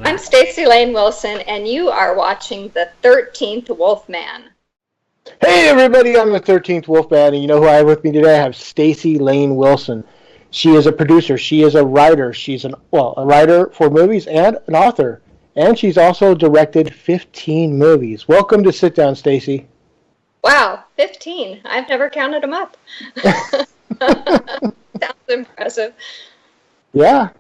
I'm Stacy Layne Wilson, and you are watching The 13th Wolfman. Hey everybody, I'm the 13th Wolfman, and you know who I have with me today? I have Stacy Layne Wilson. She is a producer, she is a writer, she's a writer for movies and an author, and she's also directed 15 movies. Welcome to Sit Down, Stacy. Wow, 15. I've never counted them up. Sounds impressive. Yeah.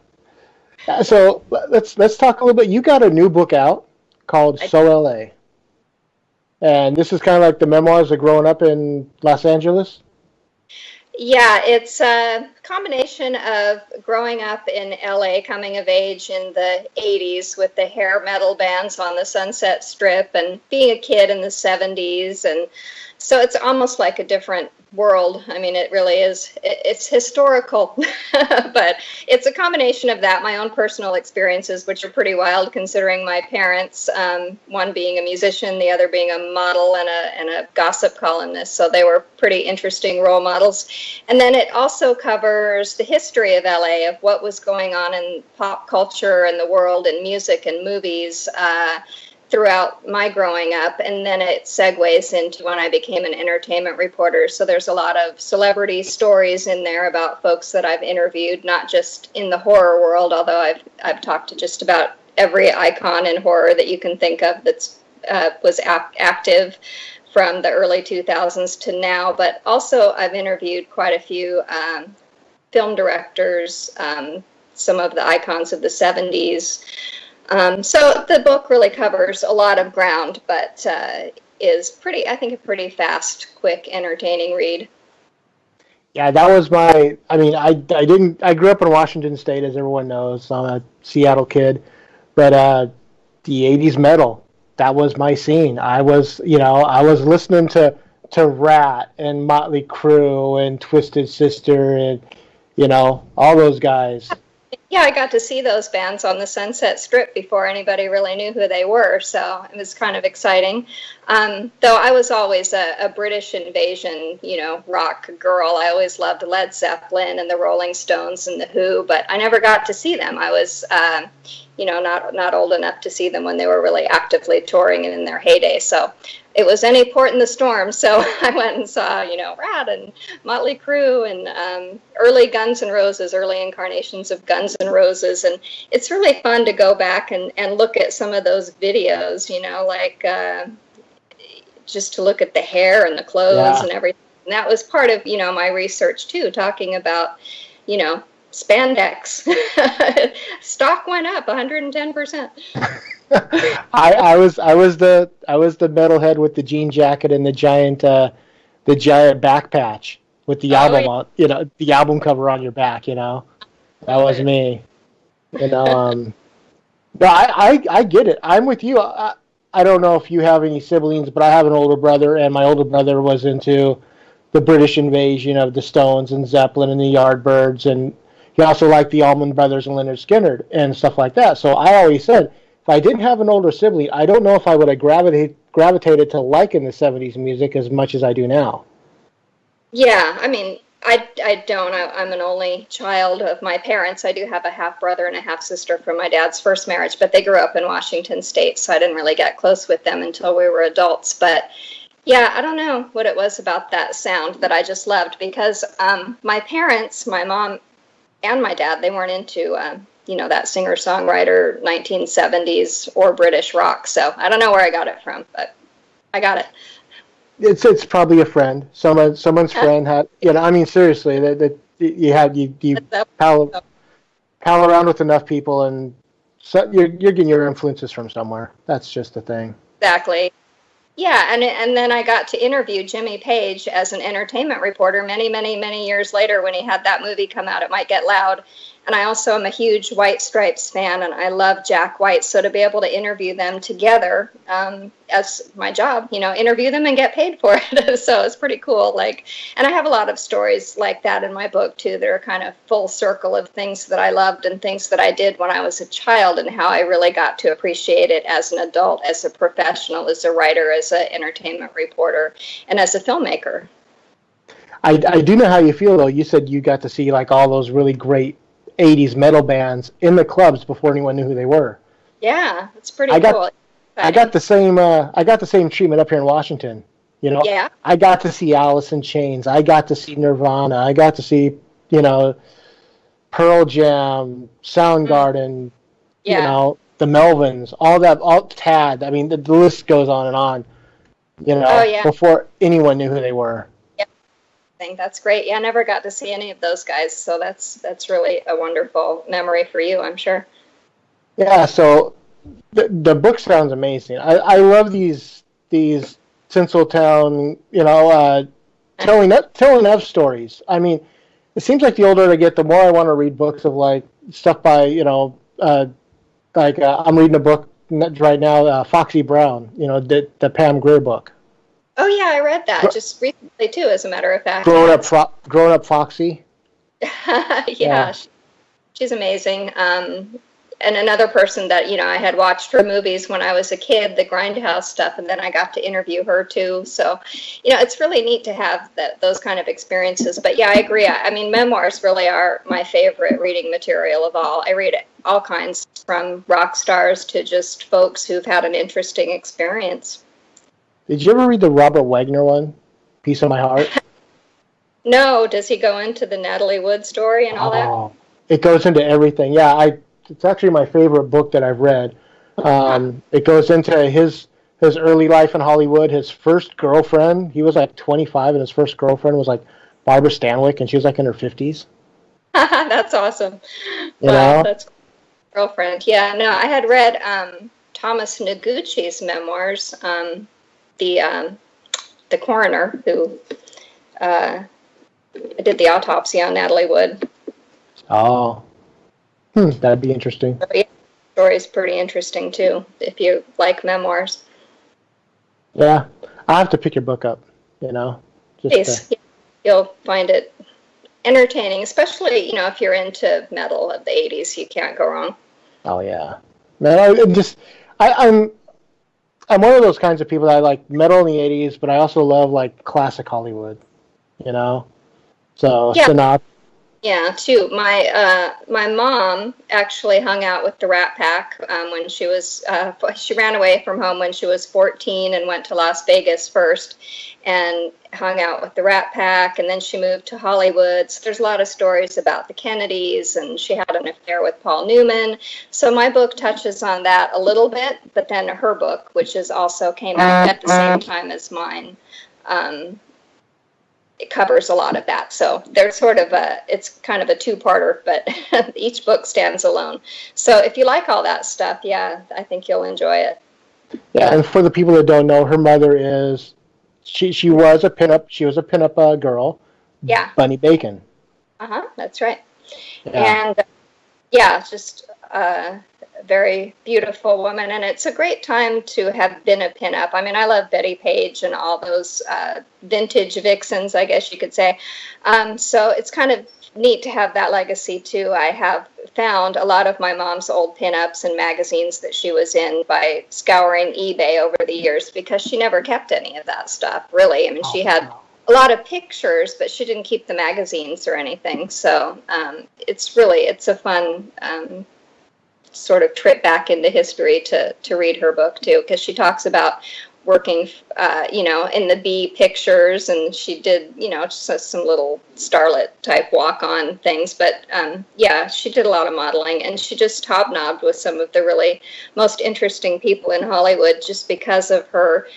So let's talk a little bit. You got a new book out called SO L.A. And this is kind of like the memoirs of growing up in Los Angeles? Yeah, it's a combination of growing up in L.A., coming of age in the 80s with the hair metal bands on the Sunset Strip, and being a kid in the 70s. And so it's almost like a different world. I mean, it really is. It's historical, but it's a combination of that, my own personal experiences, which are pretty wild considering my parents, one being a musician, the other being a model and a gossip columnist. So they were pretty interesting role models. And then it also covers the history of LA, of what was going on in pop culture and the world and music and movies, throughout my growing up, and then it segues into when I became an entertainment reporter. So there's a lot of celebrity stories in there about folks that I've interviewed, not just in the horror world, although I've talked to just about every icon in horror that you can think of that's was active from the early 2000s to now. But also I've interviewed quite a few film directors, some of the icons of the 70s. So the book really covers a lot of ground, but is pretty, I think, a pretty fast, quick, entertaining read. Yeah, that was I grew up in Washington State, as everyone knows. I'm a Seattle kid, but the 80s metal, that was my scene. I was listening to Rat and Motley Crue and Twisted Sister and, all those guys. Yeah, I got to see those bands on the Sunset Strip before anybody really knew who they were, so it was kind of exciting. Though I was always a British invasion, rock girl. I always loved Led Zeppelin and the Rolling Stones and the Who, but I never got to see them. I was, not old enough to see them when they were really actively touring and in their heyday. So it was any port in the storm. So I went and saw, Rat and Motley Crue and early Guns N' Roses, early incarnations of Guns N' Roses. And it's really fun to go back and look at some of those videos, just to look at the hair and the clothes and everything. And that was part of, my research too, talking about, spandex. Stock went up 110%. I was the metalhead with the jean jacket and the giant back patch with the album on, the album cover on your back. That was me. No, I get it. I'm with you. I don't know if you have any siblings, but I have an older brother, and my older brother was into the British invasion of the Stones and Zeppelin and the Yardbirds, and he also liked the Allman Brothers and Lynyrd Skynyrd and stuff like that. So I always said, if I didn't have an older sibling, I don't know if I would have gravitated to liking the 70s music as much as I do now. Yeah, I mean, I don't. I'm an only child of my parents. I do have a half-brother and a half-sister from my dad's first marriage, but they grew up in Washington State, so I didn't really get close with them until we were adults. But yeah, I don't know what it was about that sound that I just loved, because my parents, my mom and my dad, they weren't into, that singer-songwriter 1970s or British rock. So I don't know where I got it from, but I got it. It's probably a friend. Someone's friend had, seriously, that you pal around with enough people, and so you're getting your influences from somewhere. That's just the thing. Exactly. Yeah, and then I got to interview Jimmy Page as an entertainment reporter many, many, many years later when he had that movie come out, It Might Get Loud. And I also am a huge White Stripes fan, and I love Jack White. So to be able to interview them together as my job, interview them and get paid for it. So it's pretty cool. And I have a lot of stories like that in my book, too, that are kind of full circle of things that I loved and things that I did when I was a child, and how I really got to appreciate it as an adult, as a professional, as a writer, as an entertainment reporter, and as a filmmaker. I do know how you feel, though. You said you got to see all those really great 80s metal bands in the clubs before anyone knew who they were. Yeah, it's pretty cool. I got the same treatment up here in Washington. You know, Yeah. I got to see Alice in Chains. I got to see Nirvana. I got to see, Pearl Jam, Soundgarden, Yeah. the Melvins, all Tad. I mean, the list goes on and on. Oh, yeah. Before anyone knew who they were. Yeah. I think that's great. Yeah, I never got to see any of those guys, so that's really a wonderful memory for you, I'm sure. Yeah. So the book sounds amazing. I love these Tinseltown, telling of stories. I mean, it seems like the older I get, the more I want to read books of like stuff by I'm reading a book right now, Foxy Brown. The Pam Grier book. Oh yeah, I read that just recently too, as a matter of fact. Grown up Foxy. Yeah. She's amazing. And another person that, I had watched her movies when I was a kid, the Grindhouse stuff, and then I got to interview her too. So, it's really neat to have those kind of experiences. But yeah, I agree. I mean, memoirs really are my favorite reading material of all. I read all kinds, from rock stars to just folks who've had an interesting experience. Did you ever read the Robert Wagner one, Piece of My Heart? No. Does he go into the Natalie Wood story and all that? It goes into everything. Yeah, it's actually my favorite book that I've read. It goes into his early life in Hollywood. His first girlfriend, he was like 25, and his first girlfriend was like Barbara Stanwyck, and she was like in her 50s. That's awesome. Wow, that's girlfriend. Yeah, no, I had read Thomas Noguchi's memoirs, the coroner who did the autopsy on Natalie Wood. Oh. That'd be interesting. So, yeah, the story is pretty interesting too, if you like memoirs. Yeah, I'll have to pick your book up, Please. You'll find it entertaining, especially, if you're into metal of the 80s, you can't go wrong. Oh, yeah. Man, I'm one of those kinds of people that I like metal in the 80s, but I also love, like, classic Hollywood, So, yeah. Yeah, too. My mom actually hung out with the Rat Pack when she was, she ran away from home when she was 14 and went to Las Vegas first and hung out with the Rat Pack, and then she moved to Hollywood. So there's a lot of stories about the Kennedys, and she had an affair with Paul Newman. So my book touches on that a little bit, but then her book, which is also came out at the same time as mine, it covers a lot of that. So there's sort of it's kind of a two-parter, but each book stands alone. So if you like all that stuff, yeah, I think you'll enjoy it. Yeah, and for the people that don't know, her mother is, she was a pinup girl. Yeah. Bunny Bacon. That's right. Yeah. And yeah, just very beautiful woman, and it's a great time to have been a pinup. I mean, I love Betty Page and all those vintage vixens, I guess you could say. So it's kind of neat to have that legacy too. I have found a lot of my mom's old pinups and magazines that she was in by scouring eBay over the years, because she never kept any of that stuff, really. I mean, she had a lot of pictures, but she didn't keep the magazines or anything. So it's a fun sort of trip back into history to read her book too, because she talks about working, in the B pictures, and she did, just some little starlet type walk-on things. But she did a lot of modeling, and she just hobnobbed with some of the really most interesting people in Hollywood just because of her.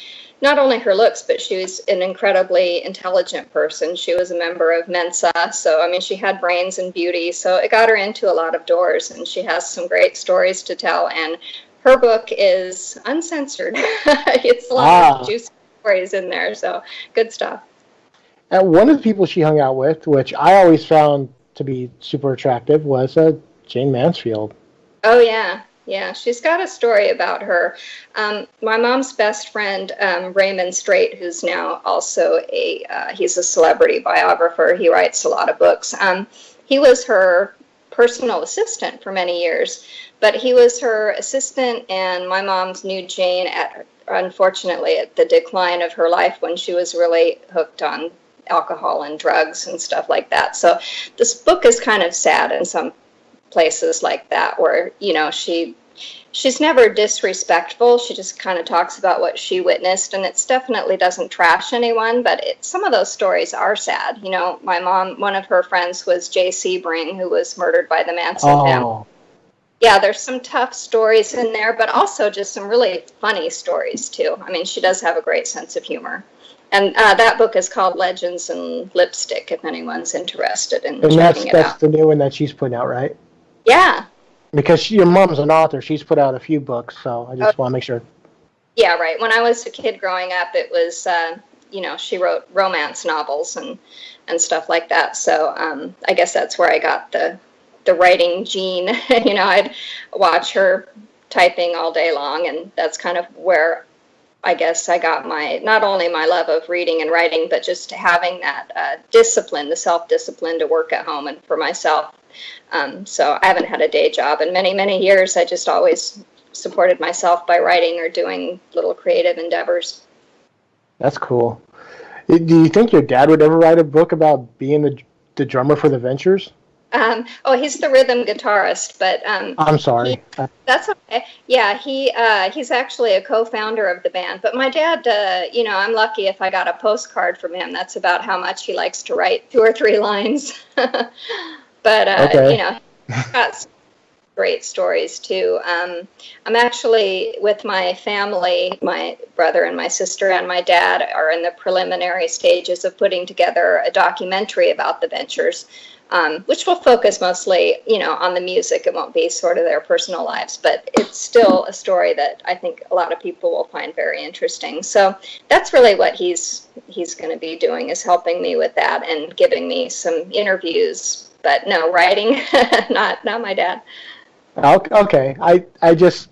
Not only her looks, but she was an incredibly intelligent person. She was a member of Mensa, so, I mean, she had brains and beauty, so it got her into a lot of doors, and she has some great stories to tell, and her book is uncensored. It's a lot of juicy stories in there, so good stuff. And one of the people she hung out with, which I always found to be super attractive, was Jayne Mansfield. Oh, yeah. Yeah, she's got a story about her. My mom's best friend, Raymond Straight, who's now also he's a celebrity biographer. He writes a lot of books. He was her personal assistant for many years, but he was her assistant, and my mom's knew Jayne unfortunately, at the decline of her life, when she was really hooked on alcohol and drugs and stuff like that. So this book is kind of sad in some places like that, where, she she's never disrespectful. She just kind of talks about what she witnessed, and it definitely doesn't trash anyone, but some of those stories are sad. You know, my mom, one of her friends was Jay Sebring, who was murdered by the Manson family. Yeah, there's some tough stories in there, but also just some really funny stories, too. I mean, she does have a great sense of humor. And that book is called Legends and Lipstick, if anyone's interested in checking it out. And that's the new one that she's putting out, right? Yeah. Because your mom's an author. She's put out a few books, so I just want to make sure. Yeah, right. When I was a kid growing up, it was, she wrote romance novels and stuff like that. So I guess that's where I got the writing gene. I'd watch her typing all day long, and that's kind of where I guess I got not only my love of reading and writing, but just having that discipline, the self-discipline to work at home and for myself. So I haven't had a day job in many, many years. I just always supported myself by writing or doing little creative endeavors. That's cool. Do you think your dad would ever write a book about being the drummer for the Ventures? He's the rhythm guitarist, but I'm sorry. That's okay. Yeah, he's actually a co-founder of the band. But my dad, I'm lucky if I got a postcard from him. That's about how much he likes to write, 2 or 3 lines. But okay. He's got some great stories too. I'm actually with my family. My brother and my sister and my dad are in the preliminary stages of putting together a documentary about the Ventures. Which will focus mostly, on the music. It won't be sort of their personal lives, but it's still a story that I think a lot of people will find very interesting. So that's really what he's going to be doing, is helping me with that and giving me some interviews. But no, writing, not my dad. Okay, I just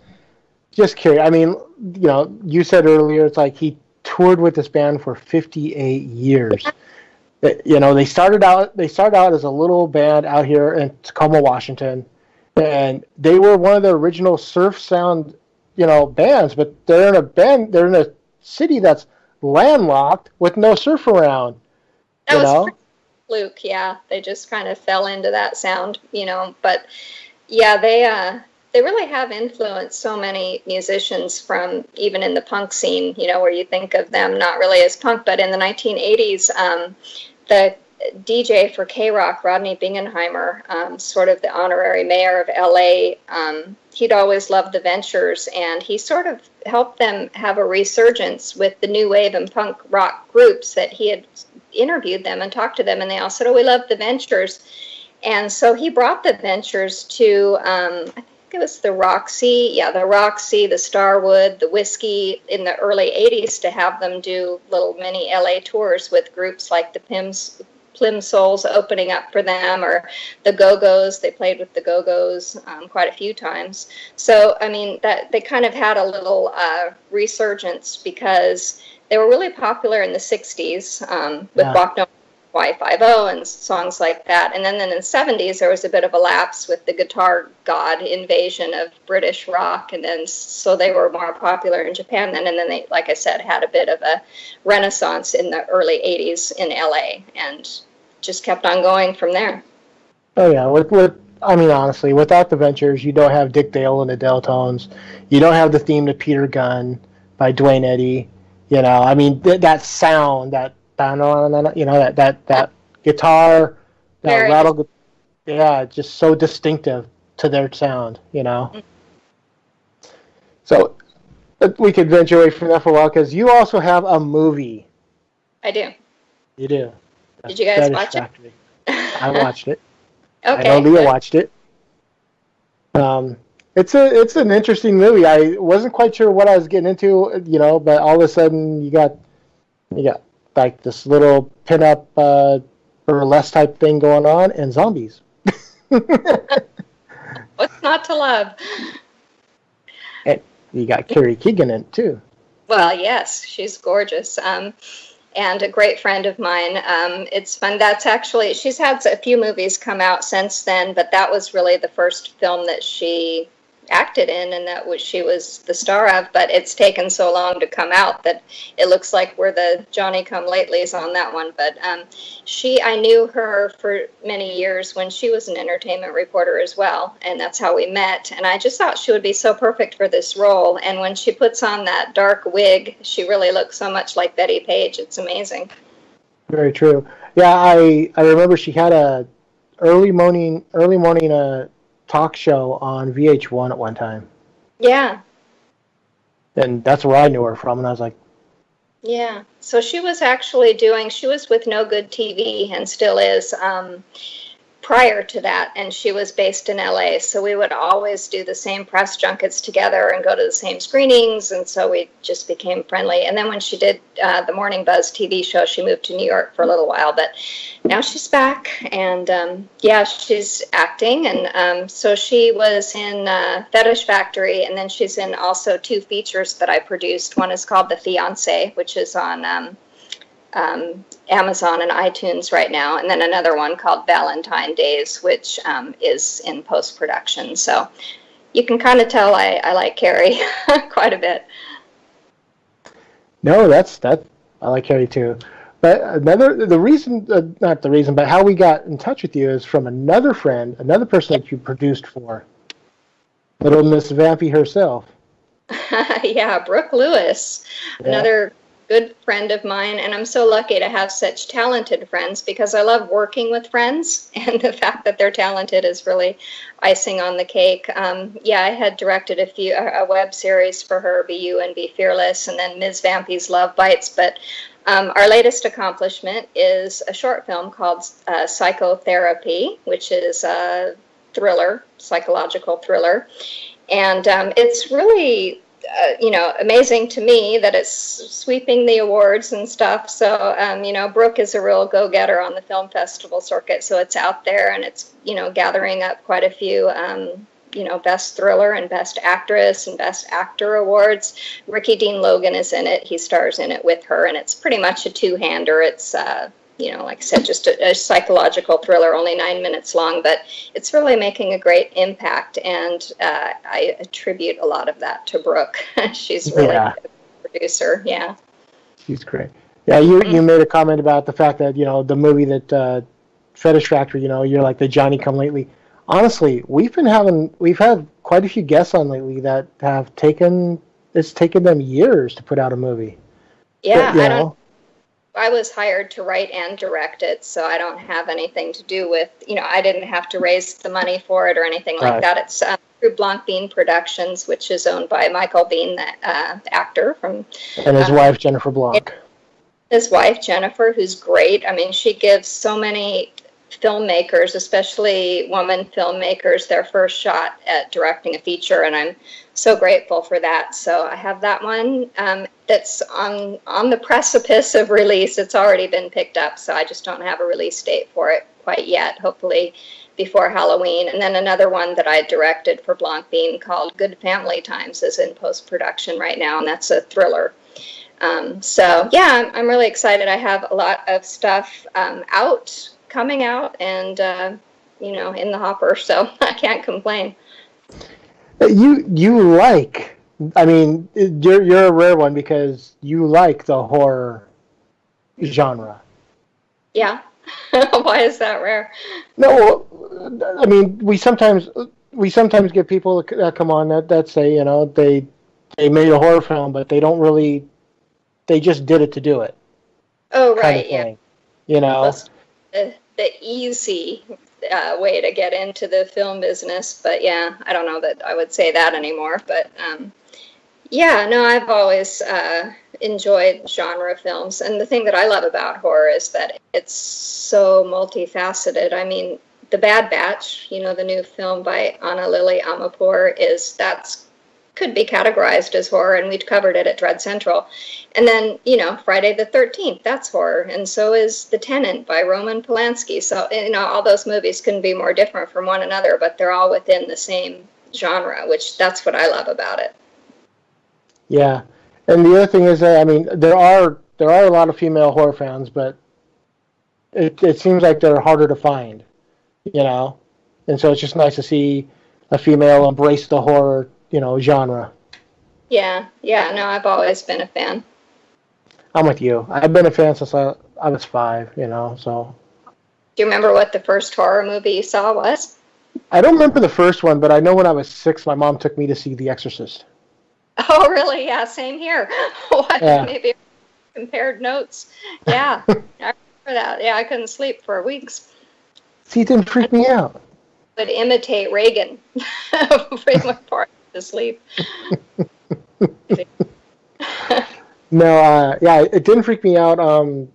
curious. I mean, you said earlier it's like he toured with this band for 58 years. They started out as a little band out here in Tacoma, Washington, and they were one of the original surf sound, bands. But they're in a city that's landlocked with no surf around. That was pretty fluke, yeah. They just kind of fell into that sound, But yeah, they really have influenced so many musicians from even in the punk scene, where you think of them not really as punk, but in the 1980s, the DJ for K-Rock, Rodney Bingenheimer, sort of the honorary mayor of L.A., he'd always loved the Ventures, and he sort of helped them have a resurgence with the new wave and punk rock groups that he had interviewed them and talked to them, and they all said, "Oh, we love the Ventures." And so he brought the Ventures to, I think it was the Roxy, the Starwood, the Whiskey in the early 80s, to have them do little mini LA tours with groups like the Plimsolls opening up for them, or the Go-Go's. They played with the Go-Go's quite a few times. So, I mean, that they kind of had a little resurgence because they were really popular in the 60s with Walk No Y50 and songs like that. And then in the 70s, there was a bit of a lapse with the guitar god invasion of British rock. And then so they were more popular in Japan then. And then they, like I said, had a bit of a renaissance in the early 80s in LA and just kept on going from there. Oh, yeah. Honestly, without the Ventures, you don't have Dick Dale and the Deltones. You don't have the theme to Peter Gunn by Dwayne Eddy. That sound, that guitar, that rattle, just so distinctive to their sound, Mm-hmm. So we could venture away from that for a while, because you also have a movie. I do. You do. Did you guys watch Factory. I watched it. Okay. I know Leah watched it. It's an interesting movie. I wasn't quite sure what I was getting into, but all of a sudden you got like this little pinup burlesque type thing going on, and zombies. What's not to love? And you got Carrie Keegan in it too. Well, yes, she's gorgeous. And a great friend of mine. It's fun. She's had a few movies come out since then, but that was really the first film that she acted in and that she was the star of, but it's taken so long to come out that it looks like we're the Johnny-come-latelys on that one. But I knew her for many years when she was an entertainment reporter as well, and that's how we met. And I just thought she would be so perfect for this role. And when she puts on that dark wig, she really looks so much like Betty Page. It's amazing. Very true. Yeah, I remember she had a early morning talk show on VH1 at one time. Yeah. And that's where I knew her from, and I was like... Yeah. So she was with No Good TV, and still is, prior to that, and she was based in L.A., so we would always do the same press junkets together and go to the same screenings, and so we just became friendly. And then when she did the Morning Buzz TV show, she moved to New York for a little while, but now she's back, and she's acting, and so she was in Fetish Factory, and then she's in also 2 features that I produced. One is called The Fiancé, which is on Amazon and iTunes right now, and then another one called Valentine Days, which is in post-production. So you can kind of tell I like Carrie quite a bit. No, I like Carrie too. But not the reason, but how we got in touch with you is from another friend, another person that you produced for, little Miss Vampy herself. Yeah, Brooke Lewis, another good friend of mine, and I'm so lucky to have such talented friends because I love working with friends, and the fact that they're talented is really icing on the cake. I had directed a web series for her, Be You and Be Fearless, and then Ms. Vampy's Love Bites, but our latest accomplishment is a short film called Psychotherapy, which is a thriller, psychological thriller, and it's really amazing to me that it's sweeping the awards and stuff. So, Brooke is a real go-getter on the film festival circuit. So it's out there and it's, gathering up quite a few, best thriller and best actress and best actor awards. Ricky Dean Logan is in it. He stars in it with her, and it's pretty much a two-hander. It's, like I said, just a psychological thriller, only 9 minutes long, but it's really making a great impact, and I attribute a lot of that to Brooke. She's really a producer, yeah. She's great. Yeah, you made a comment about the fact that, the movie that Fetish Factory, you're like the Johnny-come-lately. Honestly, we've had quite a few guests on lately that have it's taken them years to put out a movie. Yeah, but, I was hired to write and direct it, so I don't have anything to do with, I didn't have to raise the money for it or anything like that. It's through Blanc Bean Productions, which is owned by Michael Bean, the actor from... And his wife, Jennifer Blanc. His wife, Jennifer, who's great. I mean, she gives so many filmmakers, especially women filmmakers, their first shot at directing a feature, and I'm so grateful for that. So I have that one that's on the precipice of release. It's already been picked up, so I just don't have a release date for it quite yet, hopefully before Halloween. And then another one that I directed for Blanc Bean called Good Family Times is in post-production right now, and that's a thriller. I'm really excited. I have a lot of stuff coming out and in the hopper, so I can't complain. You're a rare one because you like the horror genre. Yeah. Why is that rare? No, I mean, we sometimes get people that come on that say, they made a horror film, but they just did it to do it. Oh, right, yeah. The easy way to get into the film business, but yeah, I don't know that I would say that anymore, but I've always enjoyed genre films, and the thing that I love about horror is that it's so multifaceted. I mean, The Bad Batch, the new film by Ana Lily Amirpour, could be categorized as horror, and we'd covered it at Dread Central. And then, Friday the 13th, that's horror. And so is The Tenant by Roman Polanski. So, all those movies couldn't be more different from one another, but they're all within the same genre, that's what I love about it. Yeah. And the other thing is that, there are a lot of female horror fans, but it seems like they're harder to find, And so it's just nice to see a female embrace the horror, genre. Yeah, yeah. No, I've always been a fan. I'm with you. I've been a fan since I was 5, so. Do you remember what the first horror movie you saw was? I don't remember the first one, but I know when I was 6, my mom took me to see The Exorcist. Oh, really? Yeah, same here. What? Yeah. Maybe compared notes. Yeah, I remember that. Yeah, I couldn't sleep for weeks. See, it didn't freak me out. Would imitate Reagan pretty much part to sleep. No, yeah, it didn't freak me out.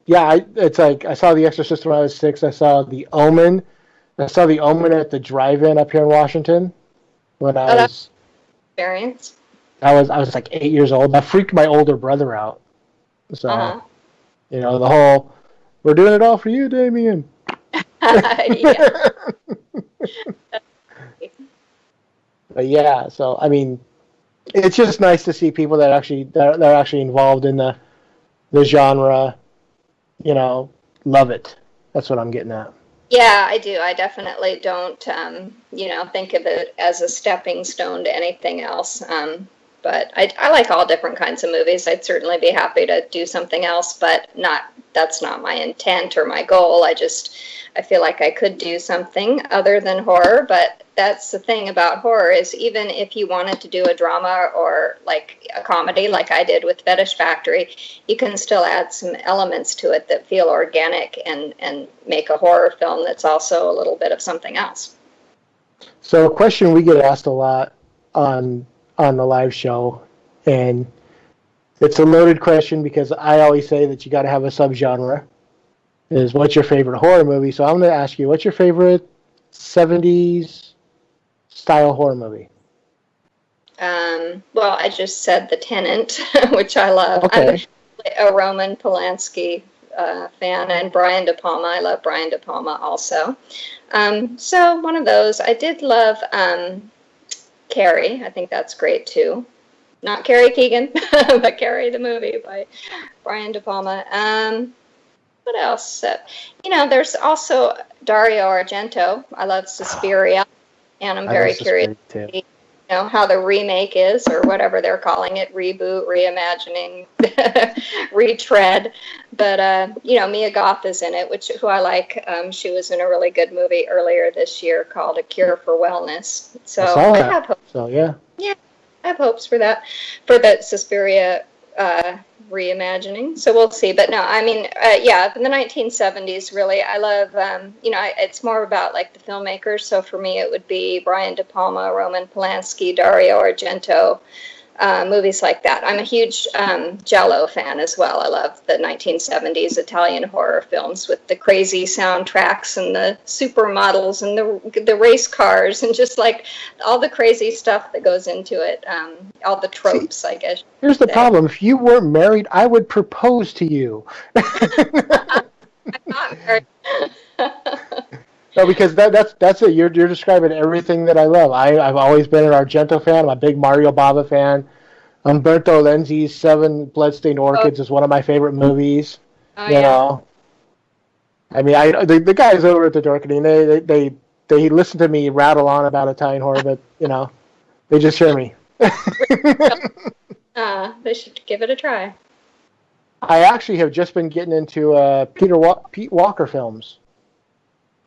It's like I saw The Exorcist when I was 6. I saw The Omen. I saw The Omen at the drive-in up here in Washington when I was. Experience. I was like 8 years old. That freaked my older brother out. So, the whole, we're doing it all for you, Damien. Yeah. But yeah, so I mean, it's just nice to see people that are actually involved in the genre, love it. That's what I'm getting at. Yeah, I do. I definitely don't, think of it as a stepping stone to anything else. But I like all different kinds of movies. I'd certainly be happy to do something else, but that's not my intent or my goal. I feel like I could do something other than horror, but that's the thing about horror is even if you wanted to do a drama or like a comedy like I did with Fetish Factory, you can still add some elements to it that feel organic and make a horror film that's also a little bit of something else. So a question we get asked a lot on the live show, and it's a loaded question because I always say that you got to have a subgenre, is what's your favorite horror movie? So I'm going to ask you, what's your favorite 70s style horror movie? Well, I just said The Tenant, which I love. Okay. I'm a Roman Polanski fan, and Brian De Palma. I love Brian De Palma also. So one of those. I did love Carrie. I think that's great too. Not Carrie Keegan, but Carrie the movie by Brian De Palma. What else? There's also Dario Argento. I love Suspiria, and I'm very curious to see, how the remake is, or whatever they're calling it, reboot, reimagining, retread. But, Mia Goth is in it, who I like. She was in a really good movie earlier this year called A Cure for Wellness. So I have hopes. So, yeah. Yeah, I have hopes for that, for the Suspiria reimagining. So we'll see. But no, I mean, in the 1970s, really, I love, it's more about like the filmmakers. So for me, it would be Brian De Palma, Roman Polanski, Dario Argento, movies like that. I'm a huge Giallo fan as well. I love the 1970s Italian horror films with the crazy soundtracks and the supermodels and the race cars and just like all the crazy stuff that goes into it. All the tropes, I guess. Here's the problem. If you weren't married, I would propose to you. I'm not married. No, because that's it. You're describing everything that I love. I've always been an Argento fan. I'm a big Mario Bava fan. Umberto Lenzi's Seven Bloodstained Orchids is one of my favorite movies. Oh, yeah. I mean, the guys over at the Dorkening, they listen to me rattle on about Italian horror, but they just hear me. They should give it a try. I actually have just been getting into Pete Walker films.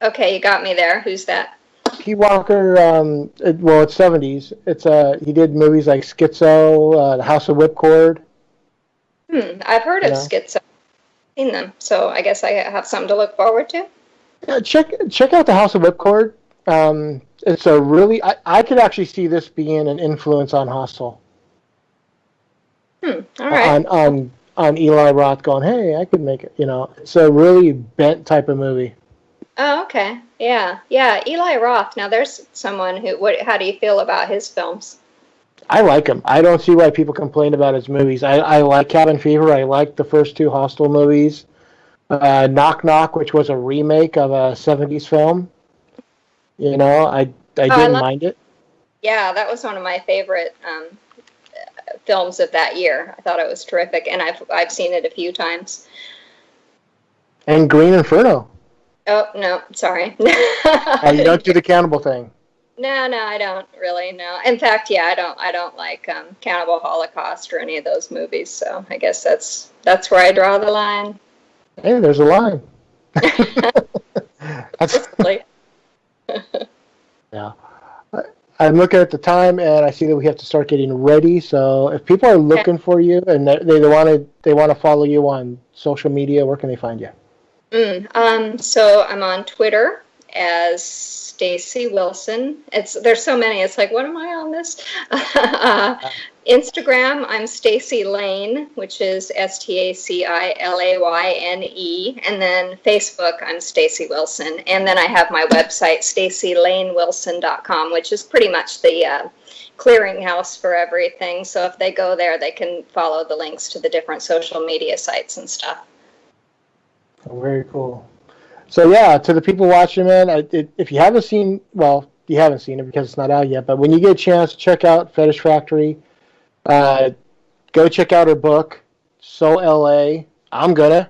Okay, you got me there. Who's that? Pete Walker, it's 70s. He did movies like Schizo, The House of Whipcord. I've heard of Schizo. I've seen them, so I guess I have something to look forward to. Check out The House of Whipcord. It's a really, I could actually see this being an influence on Hostel. All right. On Eli Roth going, hey, I could make it. It's a really bent type of movie. Oh, okay. Yeah. Eli Roth. Now, there's someone how do you feel about his films? I like him. I don't see why people complain about his movies. I like Cabin Fever. I like the first two Hostel movies. Knock Knock, which was a remake of a 70s film. I didn't mind it. Yeah, that was one of my favorite films of that year. I thought it was terrific, and I've seen it a few times. And Green Inferno. Oh, no, sorry. You don't do the cannibal thing. No, I don't really know. In fact, yeah, I don't like Cannibal Holocaust or any of those movies. So I guess that's where I draw the line. Hey, there's a line. That's, yeah. I'm looking at the time, and I see that we have to start getting ready. So if people are looking for you and they want to follow you on social media, where can they find you? So I'm on Twitter as Stacy Wilson. There's so many. It's like, what am I on this? Instagram, I'm Stacy Layne, which is STACILAYNE, and then Facebook, I'm Stacy Wilson, and then I have my website, StacyLayneWilson.com, which is pretty much the clearinghouse for everything. So if they go there, they can follow the links to the different social media sites and stuff. Very cool. So yeah, to the people watching, man, if you haven't seen, well, you haven't seen it because it's not out yet, but when you get a chance, check out Fetish Factory. Go check out her book, SO L.A. I'm gonna,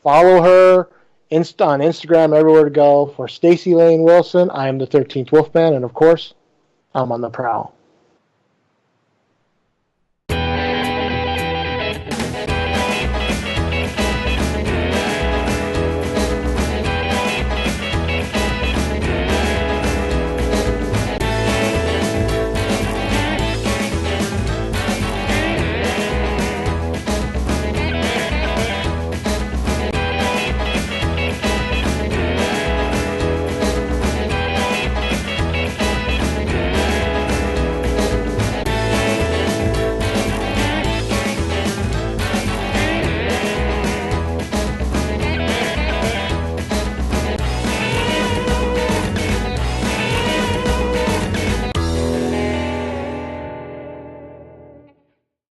follow her on Instagram, everywhere to go. For Stacy Layne Wilson, I am the 13th Wolfman, and of course, I'm on the prowl.